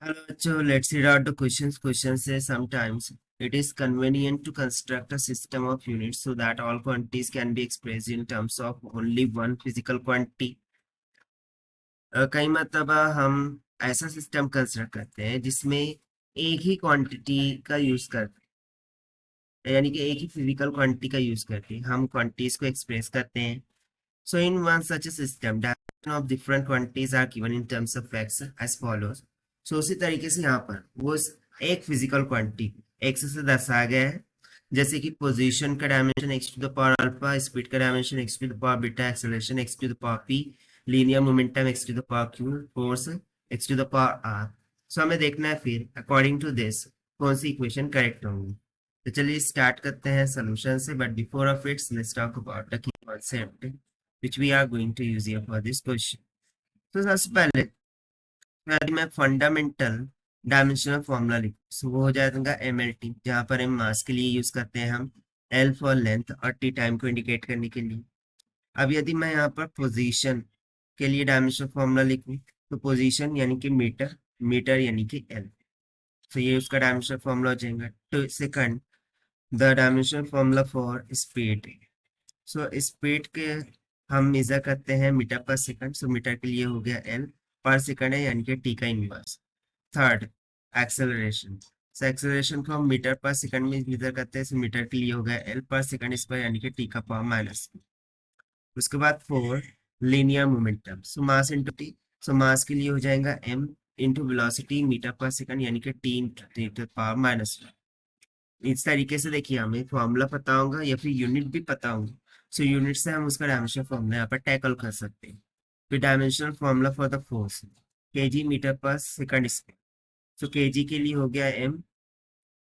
Hello, so let's read out the questions. Question says sometimes it is convenient to construct a system of units so that all quantities can be expressed in terms of only one physical quantity. कई मरतबा हम ऐसा system construct करते हैं जिसमें एक ही quantity का use करते हैं, यानी कि एक ही फिजिकल क्वांटिटी का यूज करके हम क्वांटिटीज को एक्सप्रेस करते हैं. So in one such a system, dimension of different quantities are given in terms of x as follows. So उसी तरीके से यहाँ पर वो एक फिजिकल क्वांटिटी x से दर्शाया गया है, जैसे कि पोजीशन का dimension x to the power alpha, speed का dimension x to the power beta, acceleration x to the power p, linear momentum x to the power q, force x to the power r. So हमें देखना है फिर according to this कौन सी equation correct होंगी. तो चलिए start करते हैं सोल्यूशन से, but before of its let's talk about the key concept which we are going to use here for this question. तो सबसे पहले यदि मैं फंडामेंटल डायमेंशनल फॉर्मूला लिखूं तो वो हो जाएगा MLT, जहाँ पर हम मास के लिए यूज करते हैं हम L फॉर लेंथ और T टाइम को इंडिकेट करने के लिए. अब यदि मैं यहाँ पर पोजीशन के लिए डायमेंशनल फॉर्मूला लिखूं तो पोजीशन यानी कि मीटर, मीटर यानी कि L. तो ये उसका डायमेंशनल फॉर्मूला हो जाएगा. तो second, the dimensional formula for speed. So speed के हम मेजर करते हैं मीटर पर सेकंड. सो मीटर के लिए हो गया एल, पर सेकंड है यानी कि टी का inverse. Third, acceleration. So acceleration को हम मीटर पर सेकंड में मेजर करते हैं. सो मीटर के लिए हो गया एल पर सेकंड स्क्वायर यानी कि टी का पावर माइनस. उसके बाद फोर, लीनियर मोमेंटम. सो मास इंटू टी. सो मास के लिए हो जाएगा M into velocity metre per second यानी कि टी इंटू पावर माइनस. इस तरीके से देखिए हमें फॉर्मूला पता होगा या फिर यूनिट भी पता होगा. सो यूनिट से हम उसका डायमेंशनल फॉर्मूला यहाँ पर टैकल कर सकते हैं. फिर dimensional formula for the force KG metre per second square. So KG के लिए हो गया एम,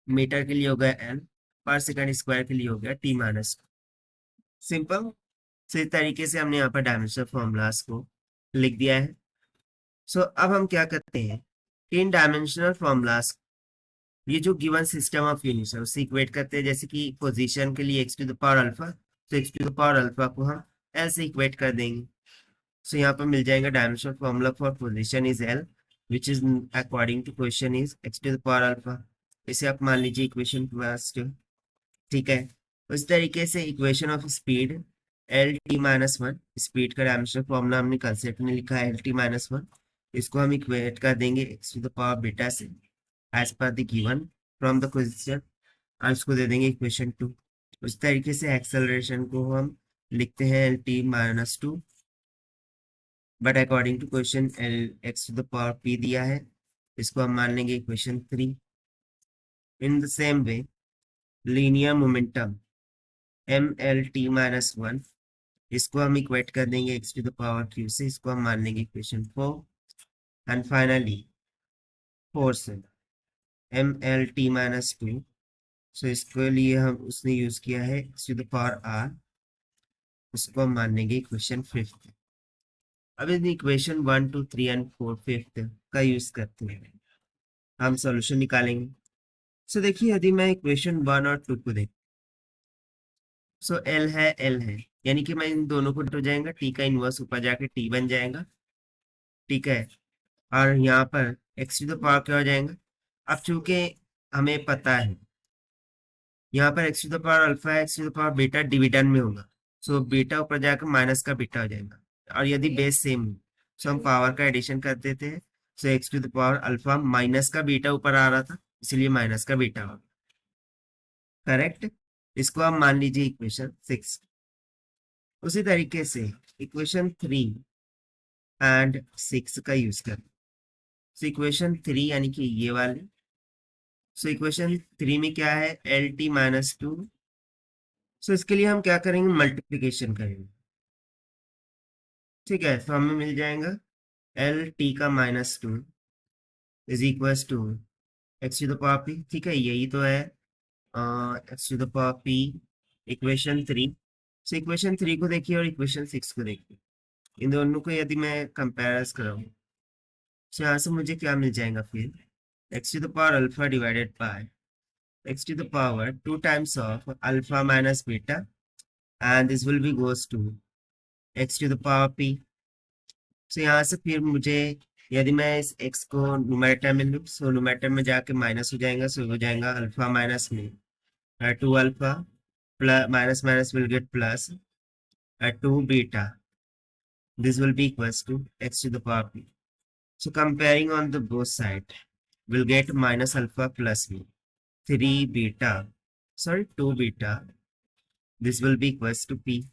मीटर के लिए हो गया एल, पर सेकंड स्क्वायर के लिए हो गया टी माइनस. सिंपल. सो इस तरीके से हमने यहाँ पर डायमेंशनल फॉर्मूलाज को लिख दिया है. सो अब हम क्या करते हैं, इन डायमेंशनल फॉर्मूलाज ये जो गिवन सिस्टम ऑफ यूनिट्स है उससे इक्वेट करते हैं. जैसे कि पोजीशन के लिए x to the power alpha, तो x to the power alpha को हम एल से इक्वेट कर देंगे. सो यहाँ पर मिल जाएगा dimensional formula for position is L which is according to question is X to the power alpha. इसे आप मान लीजिए इक्वेशन फर्स्ट. ठीक है. उस तरीके से equation of speed L T minus one. Speed का डायमेंशनल फॉर्मूला हमने कंसेप्ट में लिखा है एल टी माइनस वन. इसको हम इक्वेट कर देंगे x to the power beta से as per the given from the question, और इसको दे देंगे इक्वेशन टू. उस तरीके से एक्सेलरेशन को हम लिखते हैं L T minus two, but according to question L x to the power P दिया है, इसको हम मान लेंगे equation three. In the same way linear momentum M L T minus one, इसको हम इक्वेट कर देंगे x to the power Q से, इसको हम मान लेंगे equation four. And finally force M L T minus two. So इसके लिए हम उसने यूज किया है x to the power R, उसको हम मान लेंगे इक्वेशन फिफ्थ. अब इन equation one two three and four fifth का यूज करते हैं हम सॉल्यूशन निकालेंगे. सो देखिए यदि मैं इक्वेशन वन और टू को देख, सो एल है यानी कि मैं इन दोनों को हो जाएगा, टी का इनवर्स ऊपर जाके टी बन जाएगा. ठीक है. और यहाँ पर एक्स टू द पावर क्या हो जाएगा. अब चूंकि हमें पता है यहाँ पर x to the power alpha है, x to the power beta dividend में होगा. सो बीटा ऊपर जाकर माइनस का बीटा हो जाएगा. और यदि बेस सेम हो सो हम पावर का एडिशन कर देते हैं. So x to the power alpha minus का बीटा ऊपर आ रहा था, इसलिए माइनस का बीटा होगा. करेक्ट. इसको हम मान लीजिए इक्वेशन सिक्स. उसी तरीके से इक्वेशन थ्री एंड सिक्स का यूज करें. सो इक्वेशन थ्री यानी कि ये वाली. सो इक्वेशन थ्री में क्या है L T minus two. So इसके लिए हम क्या करेंगे, मल्टीप्लीकेशन करेंगे. ठीक है. तो हमें मिल जाएगा एल टी का minus two is equal to X to the power P. ठीक है, यही तो है x to the power P equation three. So equation three को देखिए और इक्वेशन सिक्स को देखिए, इन दोनों को यदि मैं कंपेयर कराऊँ तो यहाँ से मुझे क्या मिल जाएगा फिर, X to the power alpha divided by x to the power 2 times of alpha minus beta, and this will be goes to x to the power p. So यहाँ से फिर मुझे यदि मैं इस x को न्यूमरेटर में लूँ, सो न्यूमरेटर में जाके माइनस हो जाएगा, सो हो जाएगा अल्फा माइनस में 2 alpha plus minus minus will get plus 2 beta. This will be equals to x to the power p. So comparing on the both side, we'll get minus alpha plus b. 3 beta, sorry 2 beta. This will be equals to p.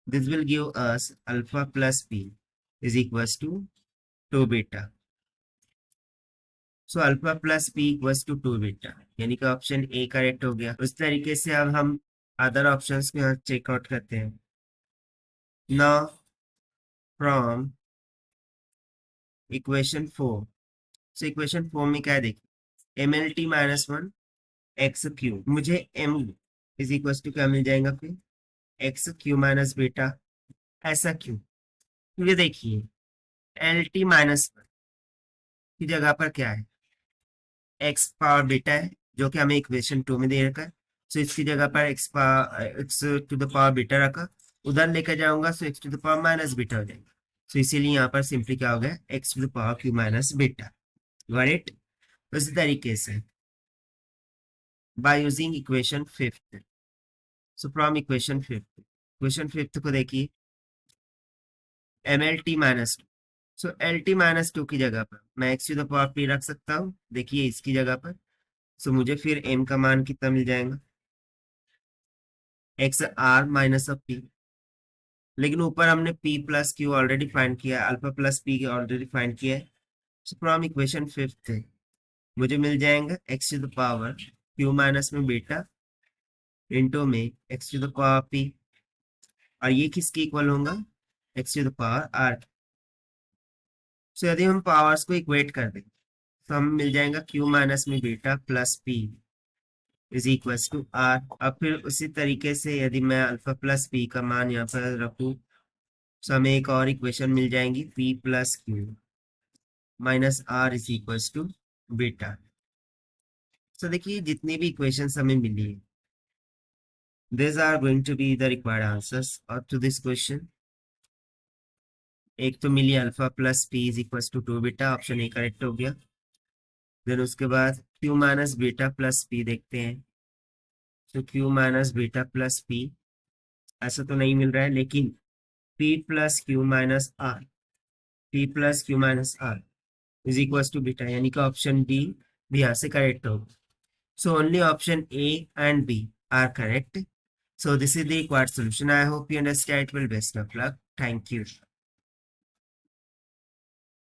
This will give us alpha plus p is equals to 2 beta. So alpha plus p equals to 2 beta. यानी कि option A correct हो गया। उस तरीके से अब हम other options को यहाँ चेकआउट करते हैं। Now from equation 4, so equation 4 में क्या है देखिए, mlt माइनस 1 एक्स क्यू, मुझे m इज इक्वल टू क्या मिल जाएगा फिर एक्स क्यू माइनस बीटा। ऐसा क्यों? क्योंकि देखिए एल टी माइनस 1 की जगह पर क्या है, एक्स पावर बीटा है, जो कि हमें इक्वेशन 2 में दे रखा है। सो इसकी जगह पर x to the power beta रखा, उधर लेकर जाऊंगा so x to the power minus beta हो जाएगा। सो इसीलिए यहाँ पर सिंपली क्या हो गया, X to the power Q minus beta. Got it? उसी तरीके से by using equation 5th, so from equation 5th को देखिए, एम एल टी माइनस 2, सो एल टी माइनस 2 की जगह पर मैं X to the power P रख सकता हूँ, देखिए इसकी जगह पर। सो मुझे फिर m का मान कितना मिल जाएगा, x R minus of P. लेकिन ऊपर हमने p plus Q already find किया है, alpha plus P already find किया है। सो फ्रॉम इक्वेशन 5th मुझे मिल जाएगा x to the power Q minus में बीटा इंटू में x to the power P, और ये किसके इक्वल होगा, x to the power R. So यदि हम पावर्स को इक्वेट कर दें तो हमें मिल जाएगा क्यू माइनस में beta plus P is equal to R. अब फिर उसी तरीके से यदि मैं अल्फा प्लस पी का मान यहाँ पर रखूँ तो हमें एक और इक्वेशन मिल जाएंगी, P plus Q minus R is equal to beta. So देखिए जितनी भी इक्वेशंस हमें मिली है, these are going to be the required answers up to this question. एक तो मिली alpha plus P is equal to 2 beta, option A correct हो गया। देन उसके बाद Q minus beta plus P देखते हैं, तो Q minus beta plus P ऐसा तो नहीं मिल रहा है, लेकिन P plus Q minus R, P plus Q minus R is equal to beta, यानी कि ऑप्शन डी भी यहाँ से करेक्ट होगा। So only option A and B are correct. So this is the required solution. I hope you understand it well. Best of luck. Thank you.